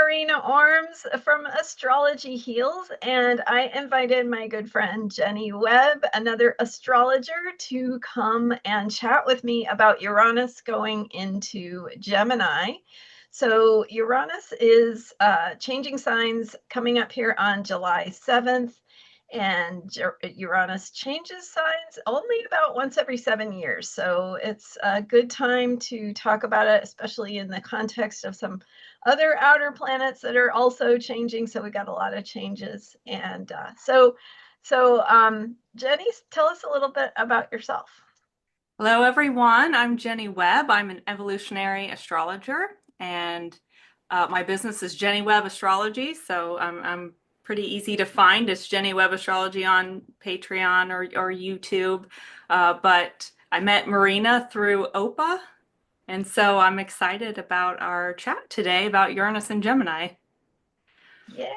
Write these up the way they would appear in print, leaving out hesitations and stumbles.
Marina Ormes from Astrology Heals, and I invited my good friend Jenni Webb, another astrologer, to come and chat with me about Uranus going into Gemini. So Uranus is changing signs coming up here on July 7th, and Uranus changes signs only about once every 7 years. So it's a good time to talk about it, especially in the context of some other outer planets that are also changing. So we got a lot of changes. And Jenni, tell us a little bit about yourself. Hello, everyone. I'm Jenni Webb. I'm an evolutionary astrologer, and my business is Jenni Webb Astrology. So I'm pretty easy to find. It's Jenni Webb Astrology on Patreon or YouTube. But I met Marina through OPA, and so I'm excited about our chat today about Uranus and Gemini. Yeah.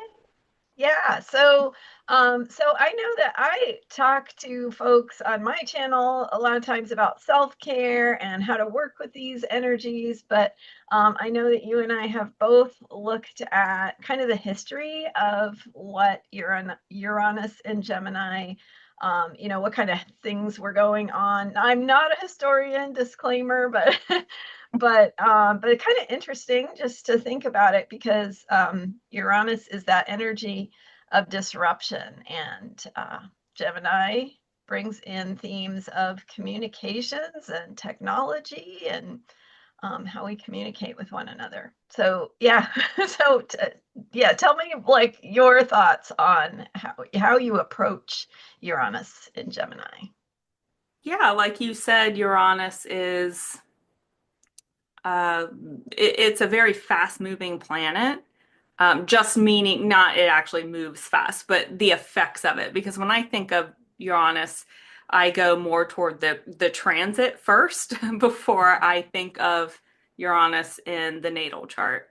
Yeah, so I know that I talk to folks on my channel a lot of times about self-care and how to work with these energies, but I know that you and I have both looked at kind of the history of what Uranus and Gemini, what kind of things were going on. I'm not a historian, disclaimer, but but kind of interesting just to think about it because Uranus is that energy of disruption, and Gemini brings in themes of communications and technology and how we communicate with one another. So yeah, yeah, tell me like your thoughts on how you approach Uranus in Gemini. Yeah, like you said, Uranus is uh, it's a very fast-moving planet. Just meaning not it actually moves fast, but the effects of it. Because when I think of Uranus, I go more toward the transit first before I think of Uranus in the natal chart.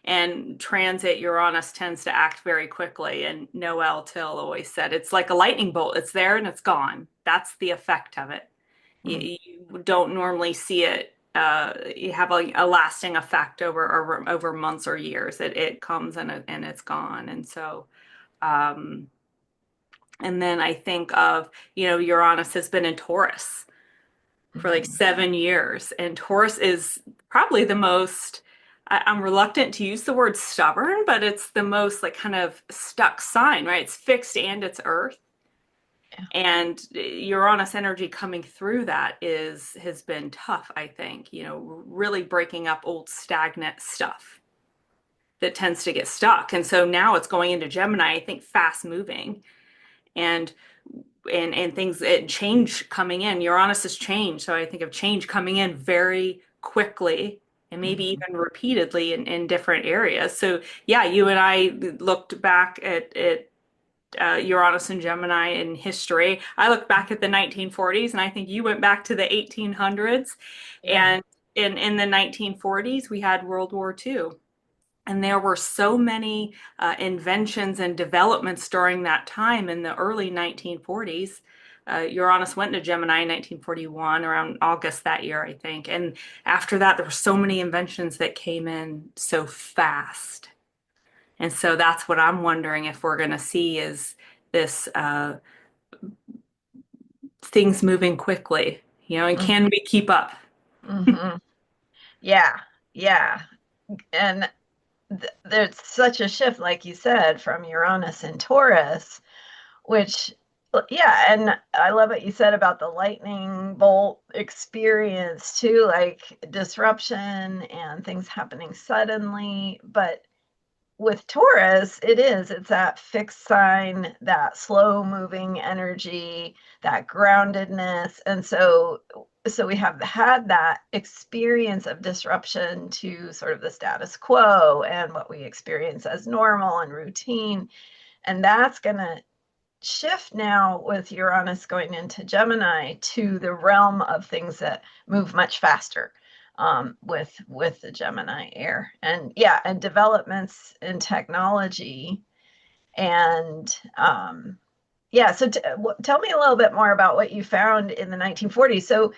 And transit Uranus tends to act very quickly. And Noel Till always said it's like a lightning bolt. It's there and it's gone. That's the effect of it. Mm. You don't normally see it. You have a lasting effect over months or years. It comes and it's gone. And so, um, and then I think of, Uranus has been in Taurus for like Mhm. 7 years, and Taurus is probably the most. I'm reluctant to use the word stubborn, but it's the most like kind of stuck sign, right? It's fixed and it's Earth. Yeah. And Uranus energy coming through that has been tough, I think, really breaking up old stagnant stuff that tends to get stuck. And so now it's going into Gemini, I think fast moving and and things and change coming in. Uranus has changed. So I think of change coming in very quickly and maybe Mhm. even repeatedly in different areas. So yeah, you and I looked back at Uranus and Gemini in history. I look back at the 1940s, and I think you went back to the 1800s. Yeah. And in the 1940s, we had World War II. And there were so many inventions and developments during that time in the early 1940s. Uranus went into Gemini in 1941, around August that year, I think. And after that, there were so many inventions that came in so fast. And so that's what I'm wondering if we're going to see is this things moving quickly, and can we keep up? Mm-hmm. Yeah, yeah. And there's such a shift, like you said, from Uranus and Taurus, which, yeah, and I love what you said about the lightning bolt experience too, like disruption and things happening suddenly. But with Taurus, it's that fixed sign, that slow moving energy, that groundedness. And so we have had that experience of disruption to sort of the status quo and what we experience as normal and routine. And that's going to shift now with Uranus going into Gemini to the realm of things that move much faster, with the Gemini air, and yeah, and developments in technology, and yeah. So tell me a little bit more about what you found in the 1940s. So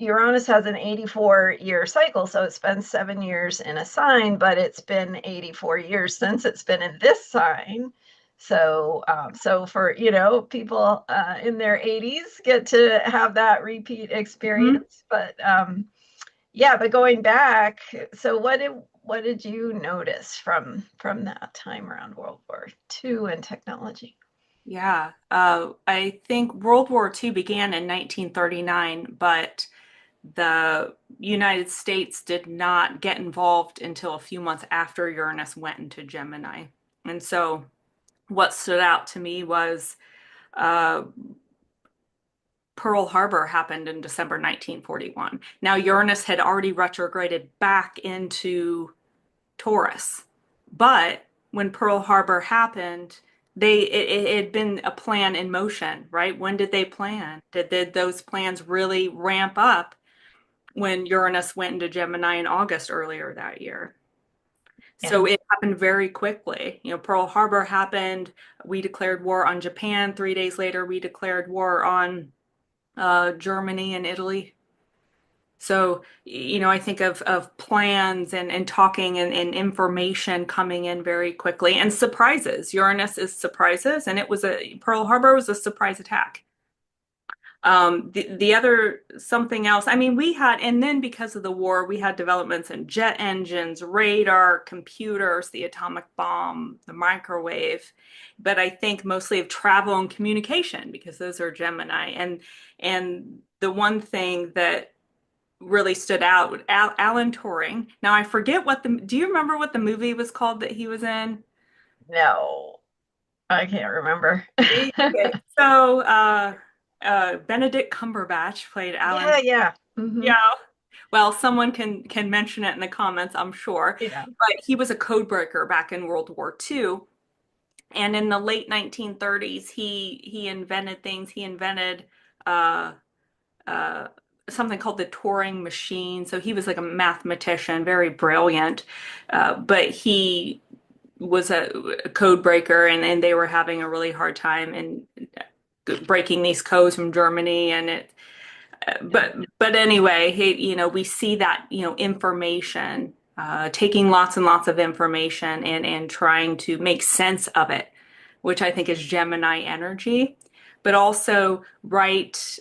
Uranus has an 84-year cycle, so it spends 7 years in a sign, but it's been 84 years since it's been in this sign. So for people in their 80s get to have that repeat Mhm. experience. But yeah, but going back, so what did you notice from that time around World War II and technology? Yeah, I think World War II began in 1939, but the United States did not get involved until a few months after Uranus went into Gemini. And so what stood out to me was uh, Pearl Harbor happened in December 1941. Now, Uranus had already retrograded back into Taurus, but when Pearl Harbor happened, it had been a plan in motion, right? When did they plan? Did those plans really ramp up when Uranus went into Gemini in August earlier that year? Yeah. So it happened very quickly. You know, Pearl Harbor happened. We declared war on Japan. 3 days later, we declared war on Germany and Italy. So, I think of plans and talking and information coming in very quickly and surprises. Uranus is surprises, and Pearl Harbor was a surprise attack. The other something else, I mean, and then because of the war, we had developments in jet engines, radar, computers, the atomic bomb, the microwave, but I think mostly of travel and communication because those are Gemini. And the one thing that really stood out, Alan Turing. Now I forget do you remember what the movie was called that he was in? No, I can't remember. Okay, so Benedict Cumberbatch played Alan. Yeah, yeah. Hmm. Yeah. Well, someone can mention it in the comments, I'm sure. Yeah. But he was a code breaker back in World War II. And in the late 1930s, he invented things. He invented uh, uh, something called the Turing machine. So he was like a mathematician, very brilliant. But he was a code breaker, and they were having a really hard time in breaking these codes from Germany. And it Yeah. but anyway, we see that, information, taking lots and lots of information and trying to make sense of it, which I think is Gemini energy. But also, right,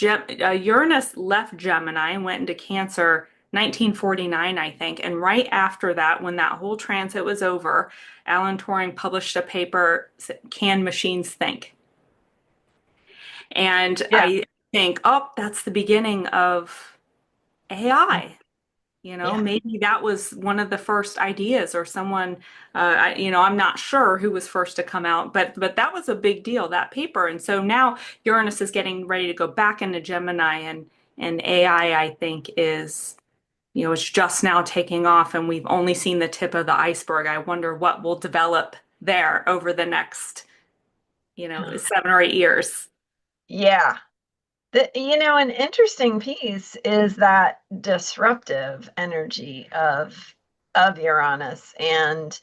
Uranus left Gemini and went into Cancer 1949, I think. And right after that, when that whole transit was over, Alan Turing published a paper, Can Machines Think? And Yeah. I think, oh, that's the beginning of AI. Yeah. Maybe that was one of the first ideas, or someone, I'm not sure who was first to come out, but that was a big deal, that paper. And so now Uranus is getting ready to go back into Gemini, and AI, I think, it's just now taking off, and we've only seen the tip of the iceberg. I wonder what will develop there over the next, 7 or 8 years. Yeah. An interesting piece is that disruptive energy of Uranus. And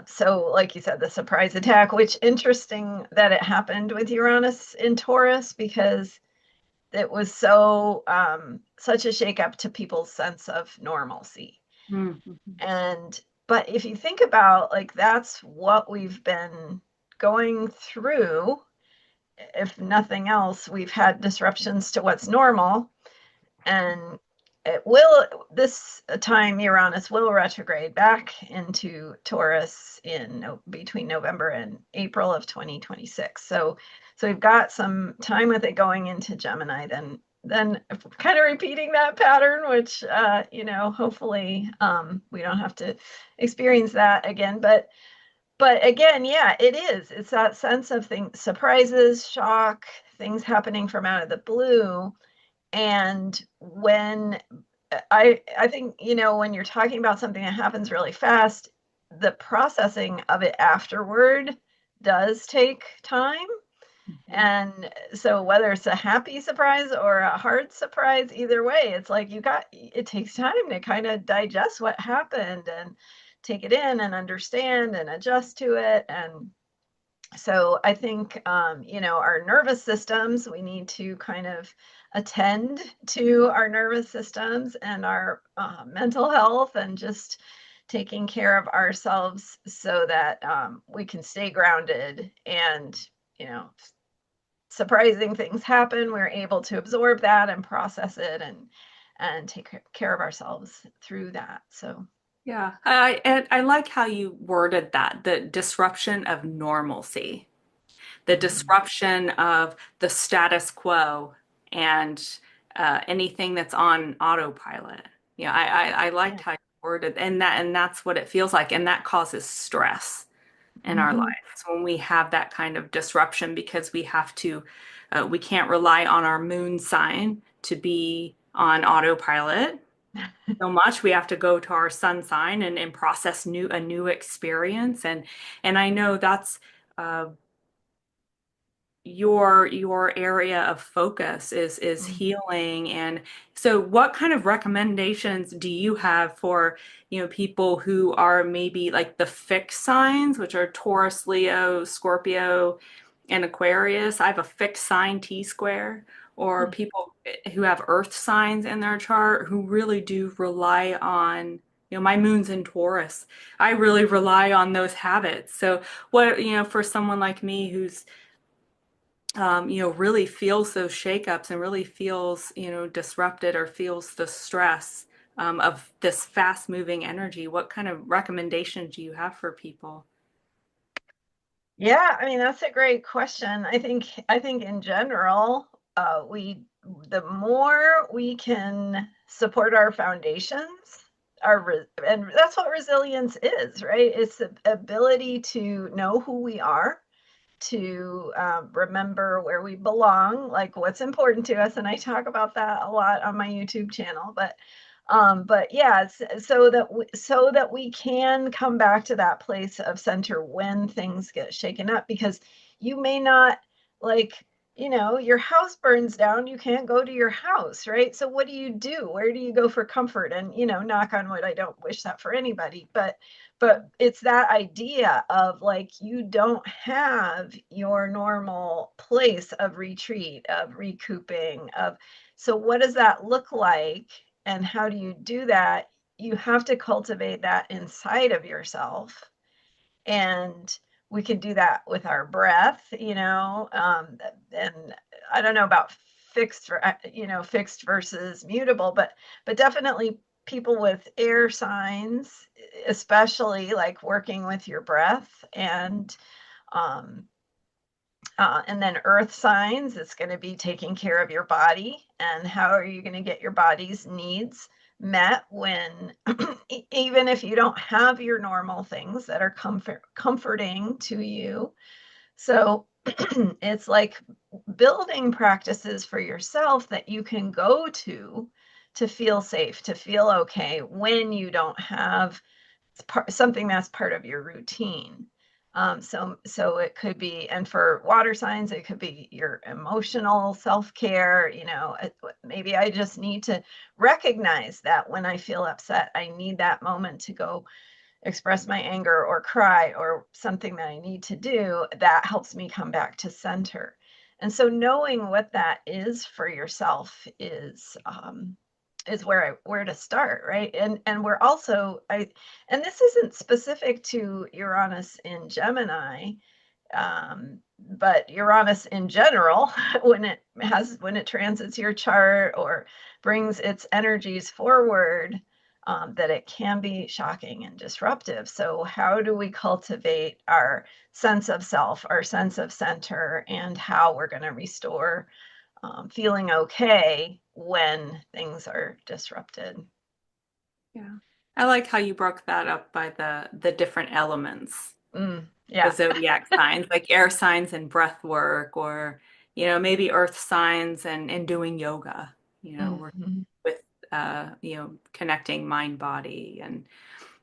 so, like you said, the surprise attack, which interesting that it happened with Uranus in Taurus because it was such a shakeup to people's sense of normalcy. Mhm. But if you think about like that's what we've been going through, if nothing else, we've had disruptions to what's normal, and this time Uranus will retrograde back into Taurus between November and April of 2026. So we've got some time with it going into Gemini, then kind of repeating that pattern, which hopefully we don't have to experience that again. But again, yeah, it is. It's that sense of things, surprises, shock, things happening from out of the blue. And when I think, when you're talking about something that happens really fast, the processing of it afterward does take time. Mhm. And so whether it's a happy surprise or a hard surprise, either way, it's like it takes time to kind of digest what happened and take it in and understand and adjust to it. So I think, our nervous systems, we need to kind of attend to our nervous systems and our mental health, and just taking care of ourselves so that we can stay grounded, and, you know, surprising things happen. We're able to absorb that and process it, and take care of ourselves through that. So, Yeah, I like how you worded that, the disruption of normalcy, the mhm. disruption of the status quo and anything that's on autopilot. Yeah, I liked Yeah. how you worded and that's what it feels like, and that causes stress in our Mhm. lives when we have that kind of disruption because we can't rely on our moon sign to be on autopilot so much. We have to go to our sun sign and process a new experience. And I know that's uh, your area of focus is Mm. healing. And so what kind of recommendations do you have for, people who are maybe like the fixed signs, which are Taurus, Leo, Scorpio, and Aquarius? I have a fixed sign T square, or people who have earth signs in their chart who really do rely on, my moon's in Taurus. I really rely on those habits. So what, for someone like me who's really feels those shakeups and really feels, disrupted or feels the stress of this fast moving energy. What kind of recommendations do you have for people? Yeah, I mean, that's a great question. I think in general, we the more we can support our foundations, and that's what resilience is, right? It's the ability to know who we are, to remember where we belong, like what's important to us. And I talk about that a lot on my YouTube channel. But yeah, so that we can come back to that place of center when things get shaken up, because you may not, like, your house burns down, you can't go to your house, right? So what do you do? Where do you go for comfort? And, knock on wood, I don't wish that for anybody, but it's that idea of, like, you don't have your normal place of retreat, of recouping, of, so what does that look like, and how do you do that? You have to cultivate that inside of yourself, and we can do that with our breath, and I don't know about fixed versus mutable, but definitely people with air signs, especially, like, working with your breath, um, and then earth signs, it's going to be taking care of your body, and how are you going to get your body's needs met when even if you don't have your normal things that are comforting to you. So it's like building practices for yourself that you can go to feel safe, to feel okay when you don't have something that's part of your routine. So it could be, and for water signs, it could be your emotional self-care. Maybe I just need to recognize that when I feel upset, I need that moment to go express my anger or cry or something that I need to do that helps me come back to center. And so knowing what that is for yourself is where to start, right? And we're also, I and this isn't specific to Uranus in Gemini, but Uranus in general, when it transits your chart or brings its energies forward, that it can be shocking and disruptive. So how do we cultivate our sense of self, our sense of center, and how we're going to restore feeling okay when things are disrupted? Yeah. I like how you broke that up by the different elements, the Yeah. zodiac signs, like air signs and breath work, or maybe earth signs and doing yoga, work Mhm. with connecting mind body. And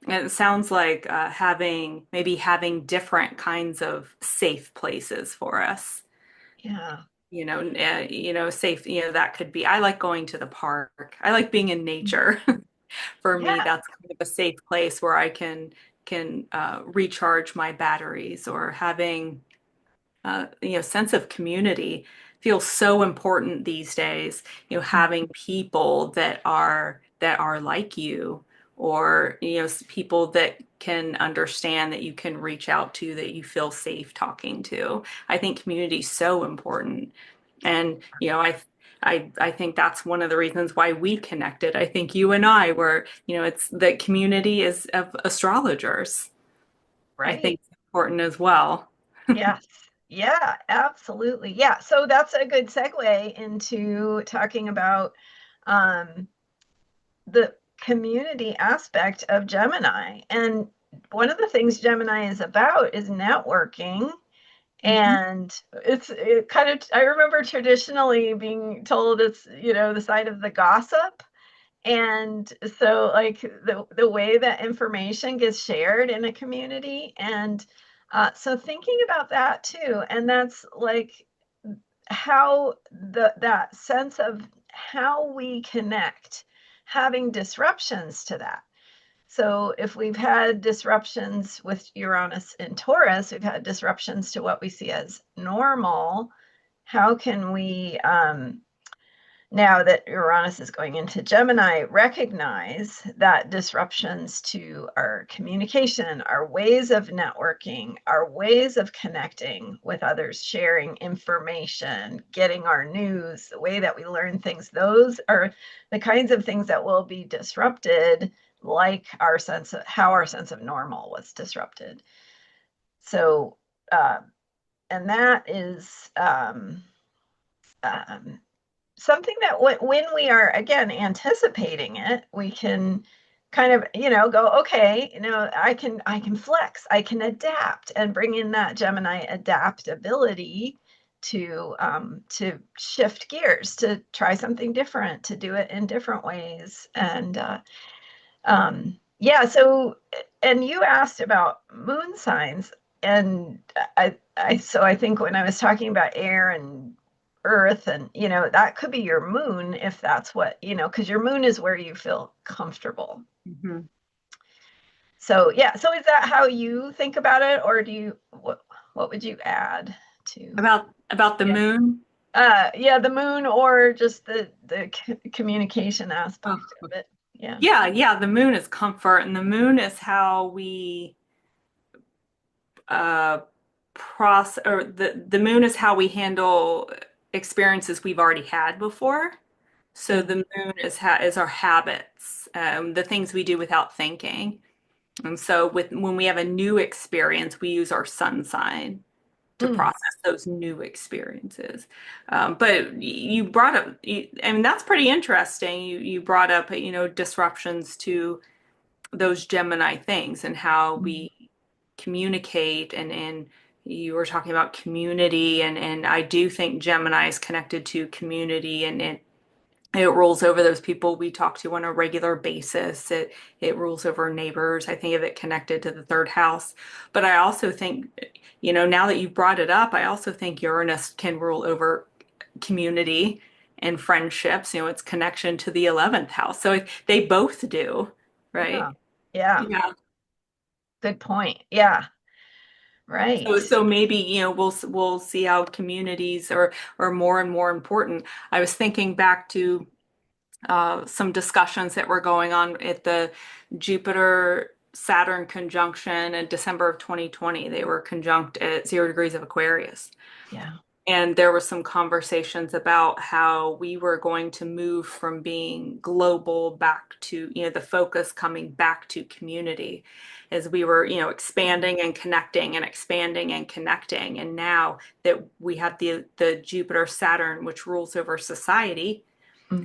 it sounds like having different kinds of safe places for us. Yeah. Safe, that could be, I like going to the park. I like being in nature. For me, Yeah. that's kind of a safe place where I can recharge my batteries, or having sense of community feels so important these days. Having people that are like you, or people that can understand, that you can reach out to, that you feel safe talking to. I think community is so important, and I think that's one of the reasons why we connected. I think you and I were, it's the community is of astrologers. I Right. think it's important as well. Yes. Yeah, absolutely. Yeah. So that's a good segue into talking about um, the community aspect of Gemini. And one of the things Gemini is about is networking. Mhm. And it kind of, I remember traditionally being told it's, the side of the gossip. And so, like, the way that information gets shared in a community. And so thinking about that too, and that's like how that sense of how we connect, having disruptions to that. So if we've had disruptions with Uranus in Taurus, we've had disruptions to what we see as normal. How can we, now that Uranus is going into Gemini, recognize that disruptions to our communication, our ways of networking, our ways of connecting with others, sharing information, getting our news, the way that we learn things, those are the kinds of things that will be disrupted, like our sense of how our sense of normal was disrupted. So, uh, and that is um, something that when we are again anticipating it, we can kind of go, okay, I can flex, I can adapt, and bring in that Gemini adaptability to shift gears, to try something different, to do it in different ways. And yeah, so, and you asked about moon signs, and I think when I was talking about air and earth, and that could be your moon, if that's what, because your moon is where you feel comfortable. Mhm. So yeah, so is that how you think about it, or do you, what would you add to? About the Yeah. moon. Yeah, the moon, or just the communication Oh, aspect of it. Yeah. yeah. The moon is comfort, and the moon is how we uh process, or the moon is how we handle experiences we've already had before. So Mm, the moon is our habits, the things we do without thinking. And so when we have a new experience, we use our sun sign to mm, process those new experiences. But you brought up, I mean, that's pretty interesting. You brought up, disruptions to those Gemini things and how mm, we communicate, and you were talking about community, and I do think Gemini is connected to community, and it rules over those people we talk to on a regular basis. It rules over neighbors. I think of it connected to the third house. But I also think, now that you brought it up, I also think Uranus can rule over community and friendships. It's connection to the 11th house. So they both do, yeah. right? Yeah. Yeah. Good point. Yeah. So, Right. so maybe, we'll see how communities are more and more important. I was thinking back to some discussions that were going on at the Jupiter Saturn conjunction in December of 2020. They were conjunct at 0 degrees of Aquarius. Yeah. And there were some conversations about how we were going to move from being global back to, the focus coming back to community, as we were, expanding and connecting and expanding and connecting. And now that we have the Jupiter Saturn, which rules over society, Hmm.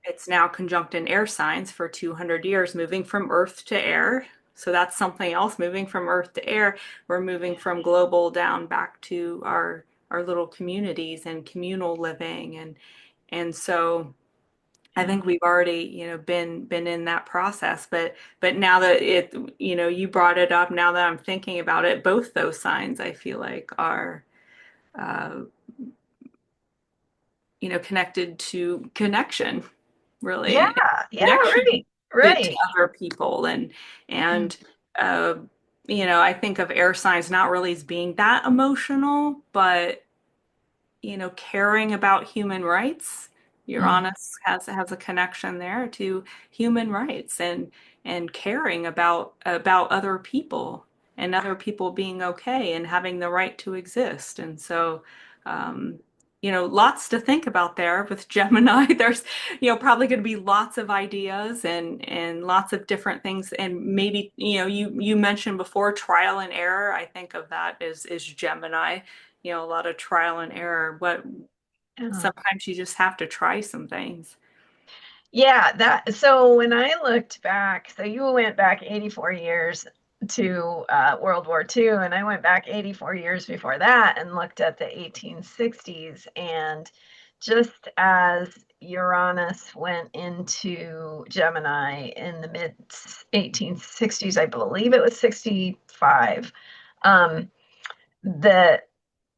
it's now conjunct in air signs for 200 years, moving from Earth to air. So that's something else, moving from Earth to air. We're moving from global down back to our little communities and communal living, and so I Yeah. think we've already, been in that process. But now that you brought it up, now that I'm thinking about it, both those signs I feel like are uh, connected to connection, really, Yeah. and Yeah. connection Right. to Right. other people, and Mm. uh, I think of air signs not really as being that emotional, but caring about human rights. Mm. Uranus has a connection there to human rights and caring about other people and other people being okay and having the right to exist. And so, um, lots to think about there with Gemini. There's, probably going to be lots of ideas and lots of different things. And maybe, you mentioned before trial and error. I think of that as Gemini, a lot of trial and error. But Yeah. sometimes you just have to try some things. Yeah, that so when I looked back, so you went back 84 years to World War II, and I went back 84 years before that and looked at the 1860s. And just as Uranus went into Gemini in the mid 1860s, I believe it was 65, um, the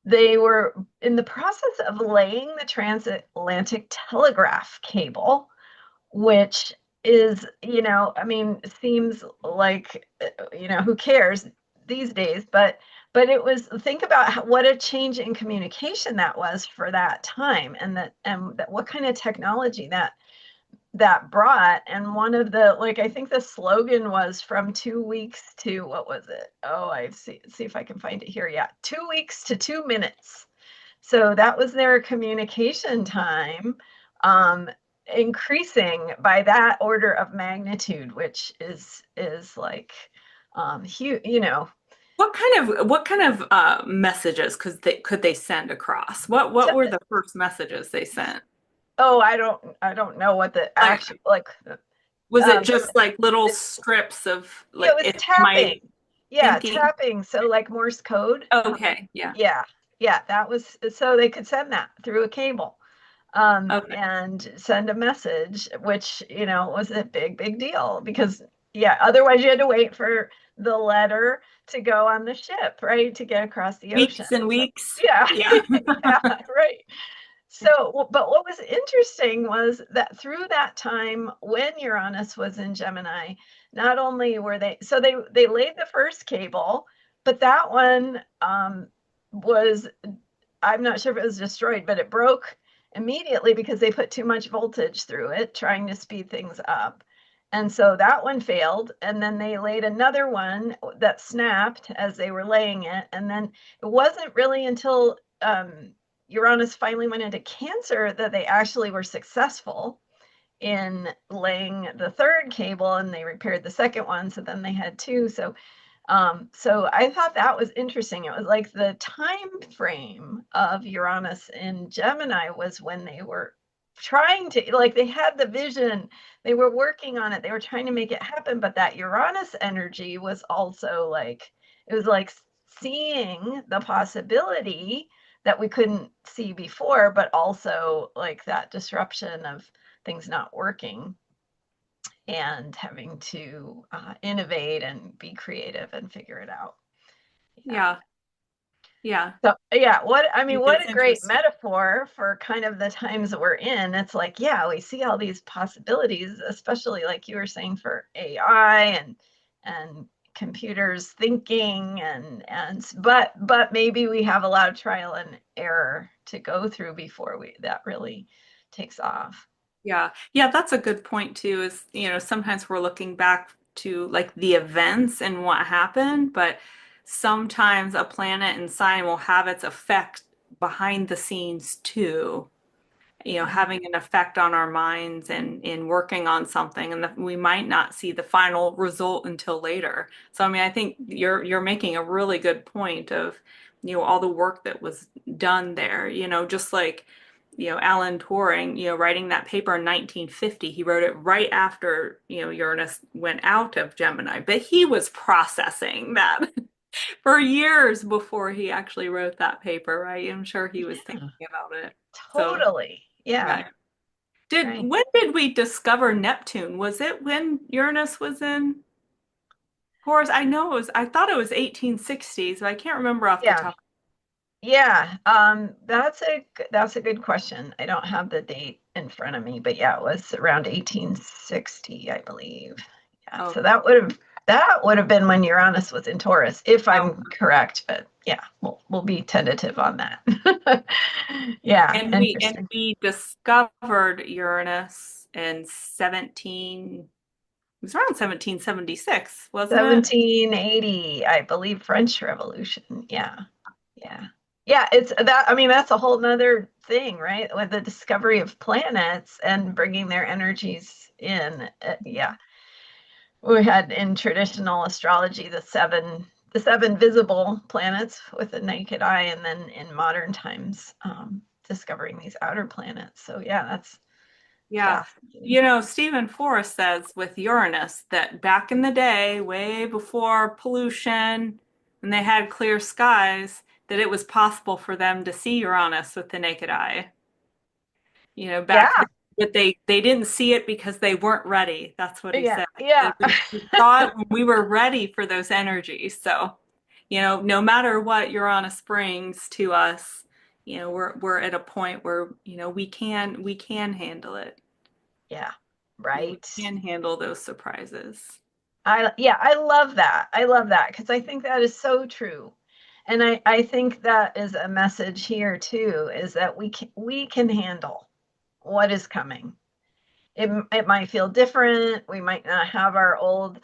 they were in the process of laying the transatlantic telegraph cable, which is, I mean, seems like, who cares these days, but it was, think about what a change in communication that was for that time, and that what kind of technology that brought. And one of the, like, I think the slogan was from 2 weeks to, what was it? Oh, I see if I can find it here. Yeah, 2 weeks to 2 minutes. So that was their communication time, um, increasing by that order of magnitude, which is like, huge, What kind of messages could they send across? What were the first messages they sent? oh, I don't know what the Like, actual, like, was it but just like little strips of yeah, it like was if my tapping. Yeah, thinking? tapping. So like Morse code. Okay, yeah. Yeah, yeah, that was so they could send that through a cable, Okay. and send a message, which, was a big deal because, yeah, otherwise you had to wait for the letter to go on the ship, right, to get across the ocean. Weeks and So, weeks. yeah, Yeah. yeah, right. So, but what was interesting was that through that time when Uranus was in Gemini, not only were they laid the first cable, but that one, was, I'm not sure if it was destroyed, but it broke immediately because they put too much voltage through it, trying to speed things up. And so that one failed. And then they laid another one that snapped as they were laying it. And then it wasn't really until, Uranus finally went into Cancer that they actually were successful in laying the third cable, and they repaired the second one. So then they had two. So I thought that was interesting. It was like the time frame of Uranus in Gemini was when they were trying to, like, they had the vision, they were working on it, they were trying to make it happen, but that Uranus energy was also like, it was like seeing the possibility that we couldn't see before, but also like that disruption of things not working and having to, innovate and be creative and figure it out. Yeah. Yeah. Yeah. So yeah, I think what that's a great interesting. metaphor for kind of the times that we're in. It's like, yeah, we see all these possibilities, especially like you were saying for AI and computers thinking, but maybe we have a lot of trial and error to go through before we that really takes off. Yeah. Yeah, that's a good point too, is, sometimes we're looking back to like the events and what happened, but sometimes a planet and sign will have its effect behind the scenes too, Yeah. having an effect on our minds and in working on something, and that we might not see the final result until later. So, I mean, I think you're making a really good point of, all the work that was done there, just like, Alan Turing, writing that paper in 1950, he wrote it right after, Uranus went out of Gemini, but he was processing that for years before he actually wrote that paper, right? I'm sure he was Yeah. thinking about it. So, Totally. Yeah. yeah. Did Right. when did we discover Neptune? Was it when Uranus was in Taurus? I thought it was 1860s, but I can't remember off the Yeah. top. Yeah. That's a good question. I don't have the date in front of me, but yeah, it was around 1860, I believe. Yeah. So Okay. that would have that would have been when Uranus was in Taurus, if Oh, I'm correct. But yeah, we'll be tentative on that. Yeah, and interesting. we discovered Uranus in 17, it was around 1776, wasn't it? 1780, I believe, French Revolution. Yeah, yeah, yeah. It's that. I mean, that's a whole nother thing, right? With the discovery of planets and bringing their energies in. Yeah, we had in traditional astrology the seven visible planets with the naked eye, and then in modern times, discovering these outer planets. So yeah, that's Yeah. fascinating. You know, Stephen Forrest says with Uranus that back in the day, way before pollution, and they had clear skies, that it was possible for them to see Uranus with the naked eye. You know, back Yeah, then, but they didn't see it because they weren't ready. That's what he yeah, said. yeah, That we saw it when we were ready for those energies. So, you know, no matter what Uranus brings to us, you know, we're at a point where, you know, we can handle it. yeah. You know, we Right. can handle those surprises. I love that. I love that because I think that is so true. And I think that is a message here too, is that we can handle what is coming. It might feel different. We might not have our old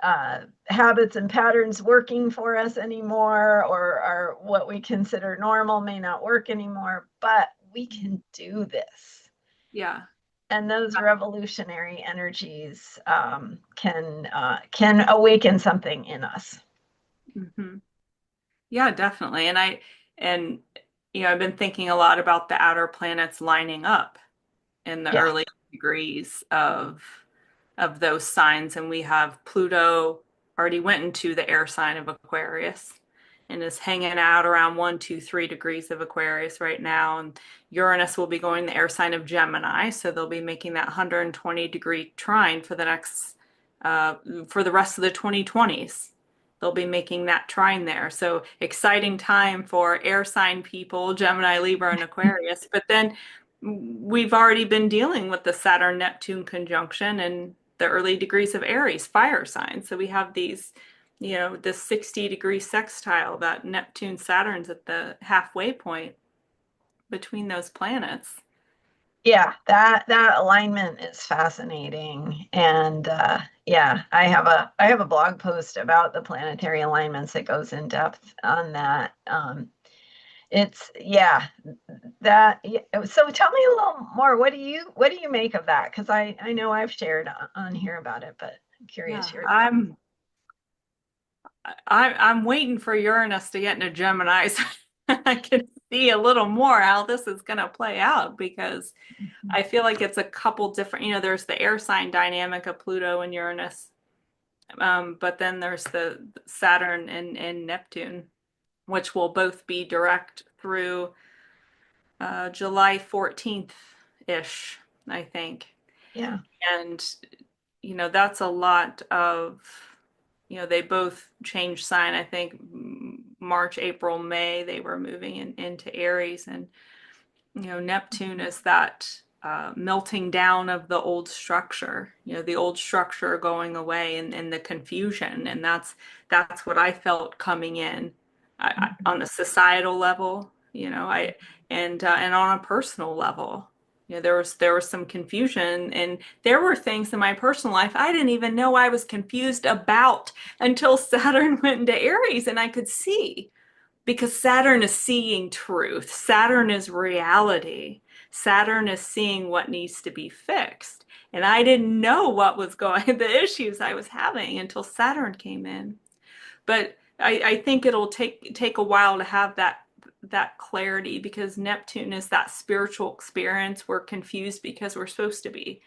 habits and patterns working for us anymore, or our what we consider normal may not work anymore, but we can do this. Yeah. And those revolutionary energies can awaken something in us. Hmm. Yeah, definitely. And you know, I've been thinking a lot about the outer planets lining up in the Yeah, early degrees of those signs, and we have Pluto already went into the air sign of Aquarius and is hanging out around 1, 2, 3 degrees of Aquarius right now. And Uranus will be going the air sign of Gemini, so they'll be making that 120-degree trine for the next uh, for the rest of the 2020s. They'll be making that trine there. So exciting time for air sign people, Gemini, Libra, and Aquarius. But then we've already been dealing with the Saturn Neptune conjunction and the early degrees of Aries, fire signs. So we have these, you know, this 60-degree sextile that Neptune Saturn's at the halfway point between those planets. yeah, that alignment is fascinating, and yeah, I have a blog post about the planetary alignments that goes in depth on that. It's yeah, that. Yeah, so tell me a little more. What do you make of that? Because I know I've shared on here about it, but I'm Yeah, curious your thoughts. I'm waiting for Uranus to get into Gemini so I can see a little more how this is going to play out because I feel like it's a couple different, you know, there's the air sign dynamic of Pluto and Uranus, but then there's the Saturn and Neptune, which will both be direct through July 14th-ish, I think. Yeah, And, you know, that's a lot of, you know, they both changed sign. I think March, April, May, they were moving into Aries. And, you know, Neptune is that melting down of the old structure, you know, the old structure going away and the confusion. And that's what I felt coming in on a societal level, you know, and on a personal level. You know, there was some confusion, and there were things in my personal life I didn't even know I was confused about until Saturn went into Aries, and I could see because Saturn is seeing truth. Saturn is reality. Saturn is seeing what needs to be fixed. And I didn't know what was going, the issues I was having until Saturn came in. But I think it'll take a while to have that clarity because Neptune is that spiritual experience. We're confused because we're supposed to be.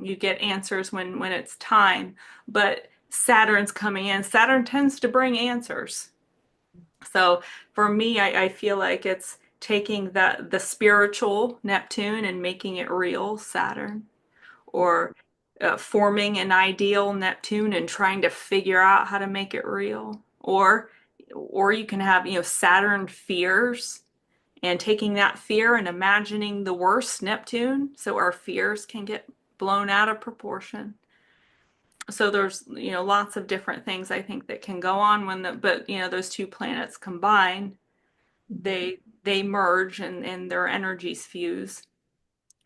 You get answers when it's time, but Saturn's coming in. Saturn tends to bring answers. So for me, I feel like it's taking the spiritual Neptune and making it real Saturn, or forming an ideal Neptune and trying to figure out how to make it real. Or you can have, you know, Saturn fears and taking that fear and imagining the worst Neptune so our fears can get blown out of proportion. So there's, lots of different things I think that can go on but those two planets combine, they merge and their energies fuse.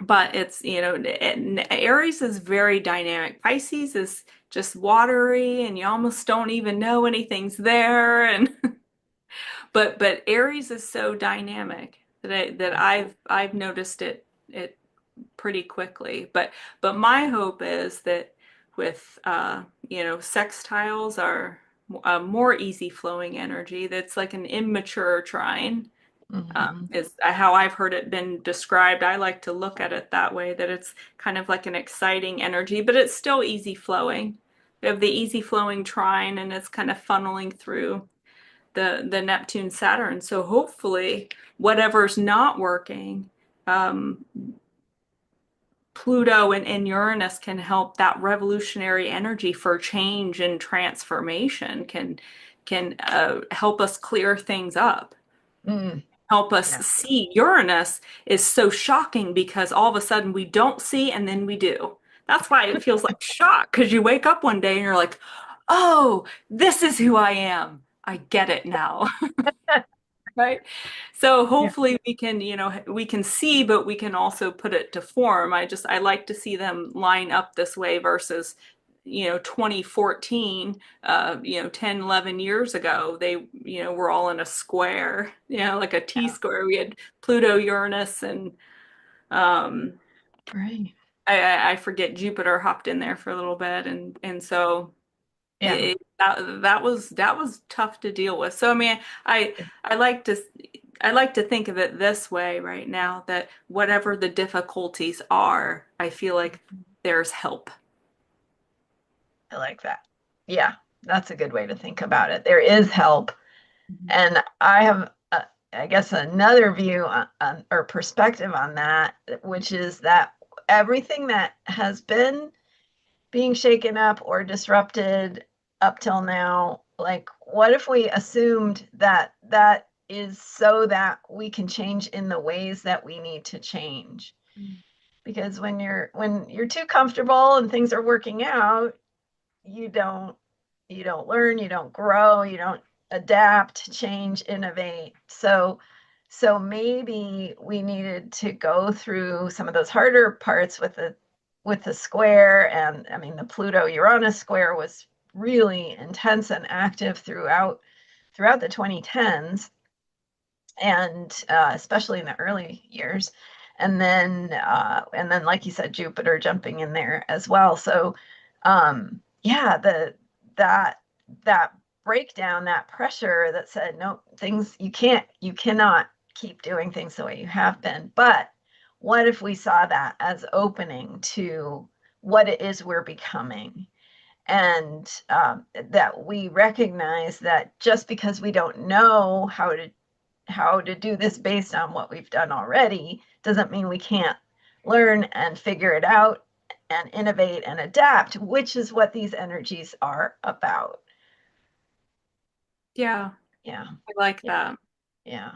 But it's, Aries is very dynamic. Pisces is just watery and you almost don't even know anything's there. And but Aries is so dynamic that I've noticed it pretty quickly. But my hope is that with sextiles are a more easy flowing energy that's like an immature trine, Mm-hmm. is how I've heard it been described. I like to look at it that way, that it's kind of like an exciting energy, but it's still easy flowing. We have the easy flowing trine and it's kind of funneling through the Neptune Saturn. So hopefully whatever's not working, um, Pluto and Uranus can help that revolutionary energy for change and transformation can help us clear things up, Mm, help us yeah. see. Uranus is so shocking because all of a sudden we don't see and then we do. That's why it feels like shock, because you wake up one day and you're like, oh, this is who I am. I get it now. Right? So Yeah. hopefully we can see, but we can also put it to form. I like to see them line up this way versus, 2014, 10, 11 years ago, they, were all in a square, like a T Yeah. square. We had Pluto, Uranus, and um, Right. I forget, Jupiter hopped in there for a little bit. And so Yeah. that was tough to deal with. So I mean, I I like to I like to think of it this way right now, that whatever the difficulties are, I feel like there's help. I like that. Yeah, that's a good way to think about it. There is help. Mhm. And I have, I guess, another view or perspective on that, which is that everything that has been being shaken up or disrupted up till now, like, what if we assumed that that is so that we can change in the ways that we need to change? Because when you're too comfortable and things are working out, you don't you don't learn, you don't grow, you don't adapt, change, innovate. So maybe we needed to go through some of those harder parts with the square. And I mean, the Pluto Uranus square was really intense and active throughout the 2010s, and especially in the early years. And then like you said, Jupiter jumping in there as well. So yeah, the that that breakdown, that pressure that said no, things you cannot keep doing things the way you have been. But what if we saw that as opening to what it is we're becoming? And that we recognize that just because we don't know how to do this based on what we've done already doesn't mean we can't learn and figure it out and innovate and adapt, which is what these energies are about. Yeah, Yeah, I like yeah, that. yeah.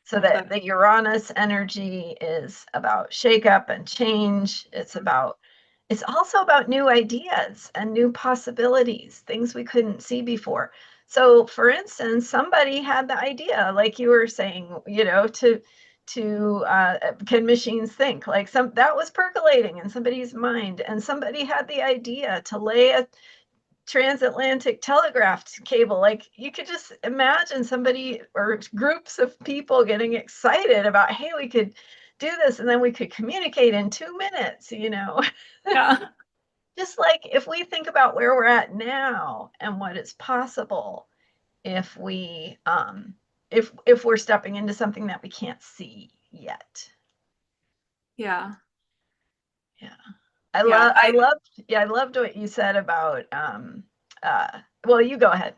So that That the Uranus energy is about shakeup and change. It's also about new ideas and new possibilities, things we couldn't see before. So for instance, somebody had the idea, like you were saying, can machines think? Like some that was percolating in somebody's mind, and somebody had the idea to lay a transatlantic telegraph cable. Like you could just imagine somebody or groups of people getting excited about, hey, we could do this and then we could communicate in 2 minutes. yeah. Just like if we think about where we're at now and what is possible if we're stepping into something that we can't see yet. Yeah. Yeah. Yeah. I loved what you said about well, you go ahead.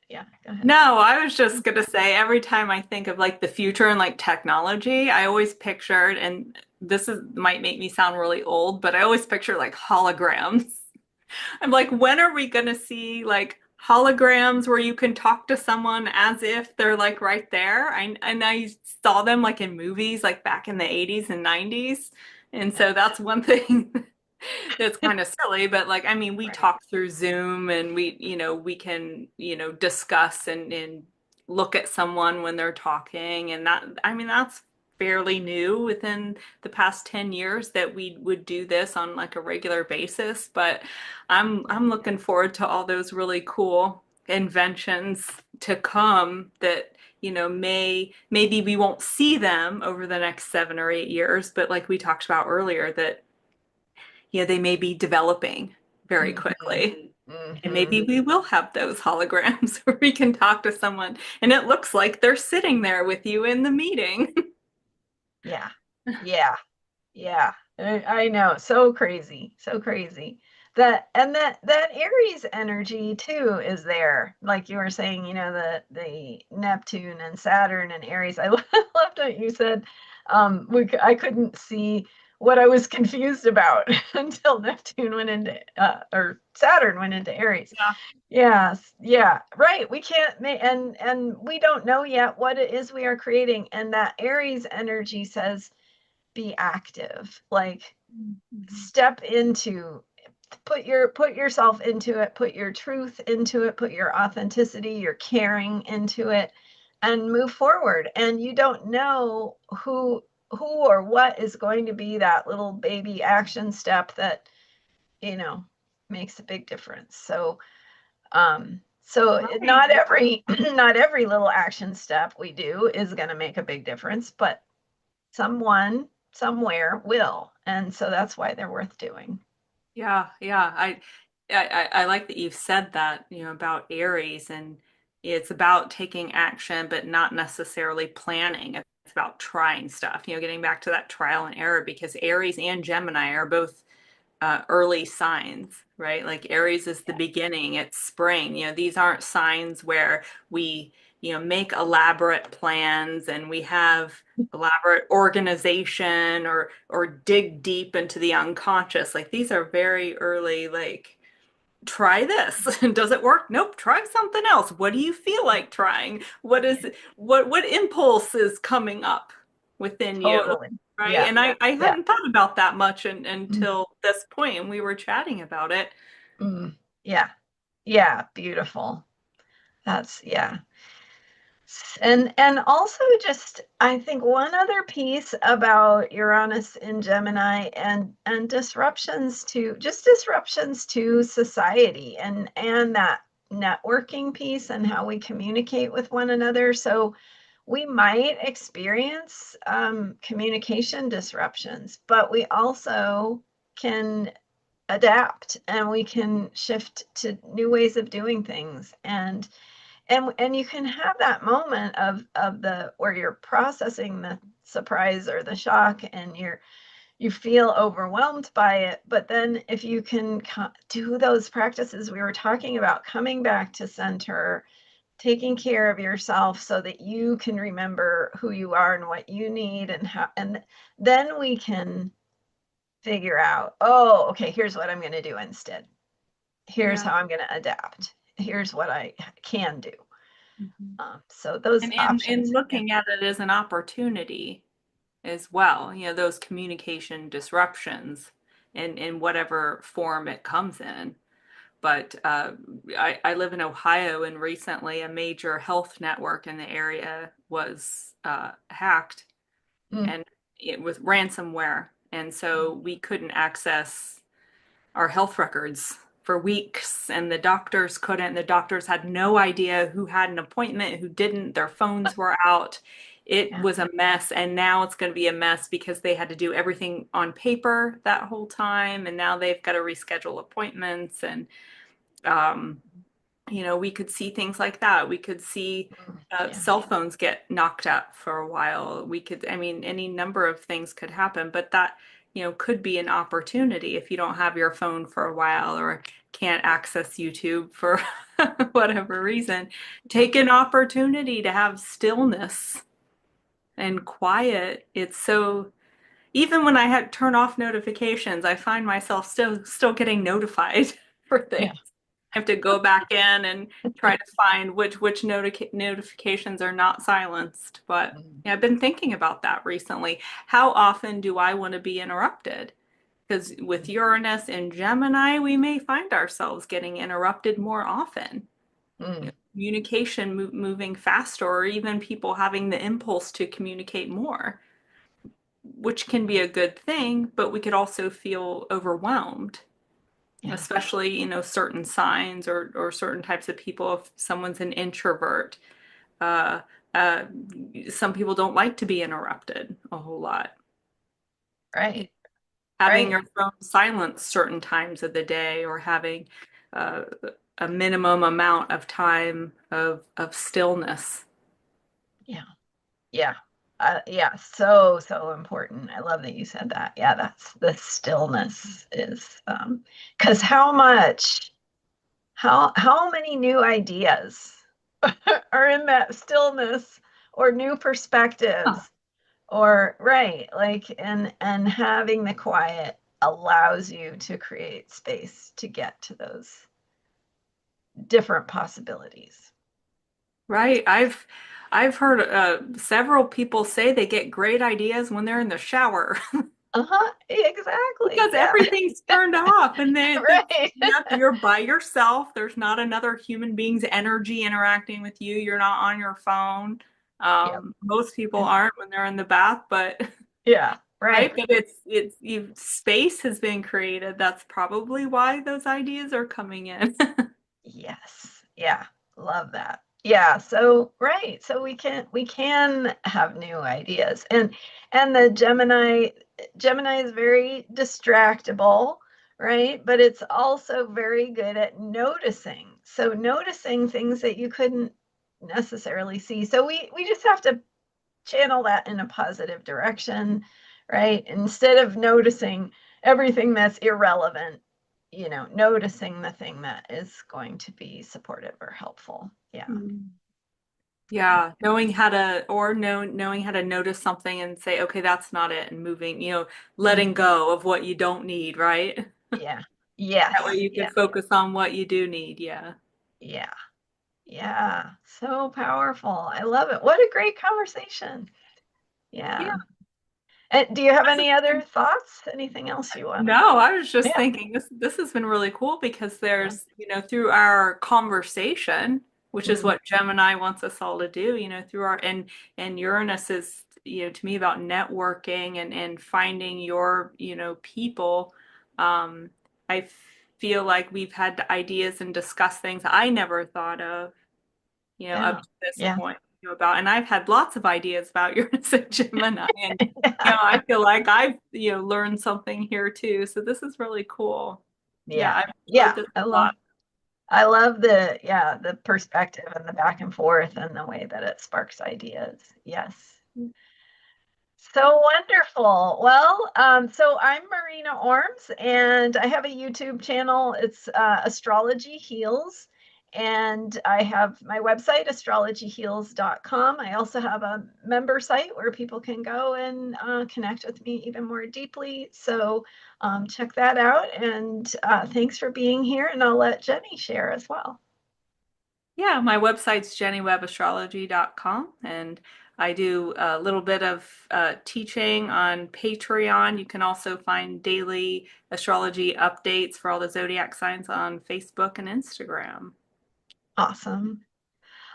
Yeah, go ahead. No, I was just gonna say, every time I think of like the future and like technology, I always pictured, and this is might make me sound really old, but I always picture like holograms. I'm like, when are we gonna see like holograms where you can talk to someone as if they're like right there? I saw them like in movies like back in the 80s and 90s. And Yeah. so that's one thing. It's kind of silly, but like, I mean, we Right. talk through Zoom and we can, discuss and look at someone when they're talking. And that, I mean, that's fairly new within the past 10 years that we would do this on like a regular basis. But I'm looking forward to all those really cool inventions to come that, maybe we won't see them over the next 7 or 8 years, but like we talked about earlier, that they may be developing very Hmm. quickly. And Hmm. maybe we will have those holograms where we can talk to someone and it looks like they're sitting there with you in the meeting. Yeah. Yeah. Yeah, I know. So crazy. So crazy. That Aries energy too is there. Like you were saying, the Neptune and Saturn and Aries. I loved what you said. I couldn't see what I was confused about until Neptune went into or Saturn went into Aries. Yeah. Yes, yeah, right. We can't and we don't know yet what it is we are creating. And that Aries energy says be active, like Mhm. step into, put yourself into it, put your truth into it, put your authenticity, your caring into it, and move forward. And you don't know who or what is going to be that little baby action step that you know makes a big difference. So Right. not every not every little action step we do is going to make a big difference, but someone somewhere will. And so that's why they're worth doing. Yeah, yeah. I like that you've said that, about Aries, and it's about taking action, but not necessarily planning. It's about trying stuff, getting back to that trial and error, because Aries and Gemini are both early signs, right? Like Aries is the beginning, it's spring. These aren't signs where we, make elaborate plans and we have elaborate organization or dig deep into the unconscious. Like these are very early, like try this. Does it work? Nope, try something else. What do you feel like trying? What impulse is coming up within you? Totally. Right. Yeah. And I Yeah. hadn't thought about that much Mm, until this point, and we were chatting about it. mm, yeah. Yeah. Beautiful. That's yeah. And also just I think one other piece about Uranus in Gemini and disruptions to society and that networking piece and how we communicate with one another. So we might experience communication disruptions, but we also can adapt and we can shift to new ways of doing things. And you can have that moment of the where you're processing the surprise or the shock and you feel overwhelmed by it, but then if you can do those practices we were talking about, coming back to center, taking care of yourself so that you can remember who you are and what you need and how, and then we can figure out, oh, okay, here's what I'm going to do instead. Here's Yeah. how I'm going to adapt. Here's what I can do. Mhm. So those And options. Yeah. looking at it as an opportunity as well, those communication disruptions in whatever form it comes in. But I live in Ohio, and recently a major health network in the area was hacked, Mm, and it with ransomware. And so we couldn't access our health records for weeks, and the doctors couldn't. The doctors had no idea who had an appointment, who didn't. Their phones were out. It yeah. was a mess, and now it's going to be a mess because they had to do everything on paper that whole time, and now they've got to reschedule appointments. And um, we could see things like that. We could see Mm, yeah. cell phones get knocked out for a while. We could, I mean, any number of things could happen, but that, could be an opportunity if you don't have your phone for a while or can't access YouTube for whatever reason. Yeah. Take an opportunity to have stillness and quiet. It's so, even when I had turn off notifications, I find myself still getting notified for Yeah. things. I have to go back in and try to find which notifications are not silenced. But Mm. yeah, I've been thinking about that recently. How often do I want to be interrupted? Because with Uranus and Gemini, we may find ourselves getting interrupted more often. Mm, Communication moving faster, or even people having the impulse to communicate more, which can be a good thing, but we could also feel overwhelmed, yeah, especially, certain signs or certain types of people. If someone's an introvert, uh, uh, some people don't like to be interrupted a whole lot. right, Having right. your phone silenced certain times of the day, or having uh, a minimum amount of time of stillness. Yeah, yeah. Yeah, so, so important. I love that you said that. Yeah, that's the stillness is because how many new ideas are in that stillness or new Huh. perspectives or right, like and having the quiet allows you to create space to get to those different possibilities. Right. I've heard several people say they get great ideas when they're in the shower Uh-huh, exactly. because Yeah. everything's turned off, and then Right. you're by yourself. There's not another human being's energy interacting with you. You're not on your phone. Yep. Most people aren't when they're in the bath, but Yeah, right. right. But space has been created. That's probably why those ideas are coming in. Yes. Yeah. Love that. Yeah. So right. So we can have new ideas. And the Gemini is very distractible, right? But it's also very good at noticing. So noticing things that you couldn't necessarily see. So we just have to channel that in a positive direction, right? Instead of noticing everything that's irrelevant, noticing the thing that is going to be supportive or helpful. Yeah. Mm. Yeah, knowing how to, or knowing how to notice something and say, okay, that's not it, and moving, letting Mhm. go of what you don't need, right? Yeah. That way Yes. you Yeah. can focus on what you do need. Yeah. Yeah. Yeah. So powerful. I love it. What a great conversation. Yeah. Yeah. And do you have This has any other been thoughts? Anything else you want to? No, I was just Yeah. thinking this has been really cool because Yeah. there's, through our conversation, which is Mm, what Gemini wants us all to do, through our and Uranus is, to me about networking and finding your, people. Um, I feel like we've had ideas and discussed things I never thought of, yeah. up to this Yeah. point, about, and I've had lots of ideas about Uranus and Gemini, and I feel like I've, learned something here too. So this is really cool. Yeah, Yeah. I've Yeah. enjoyed this I a lot. love I love the perspective and the back and forth and the way that it sparks ideas. Yes. So wonderful. Well, so I'm Marina Ormes, and I have a YouTube channel. It's Astrology Heals, and I have my website, astrologyheals.com. I also have a member site where people can go and connect with me even more deeply. So check that out, and thanks for being here. And I'll let Jenni share as well. Yeah, my website's jenniwebbastrology.com, and I do a little bit of teaching on Patreon. You can also find daily astrology updates for all the zodiac signs on Facebook and Instagram. Awesome.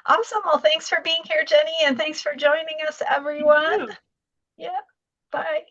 Awesome. Well, thanks for being here, Jenni, and thanks for joining us, Thank everyone. you. Yeah. Bye.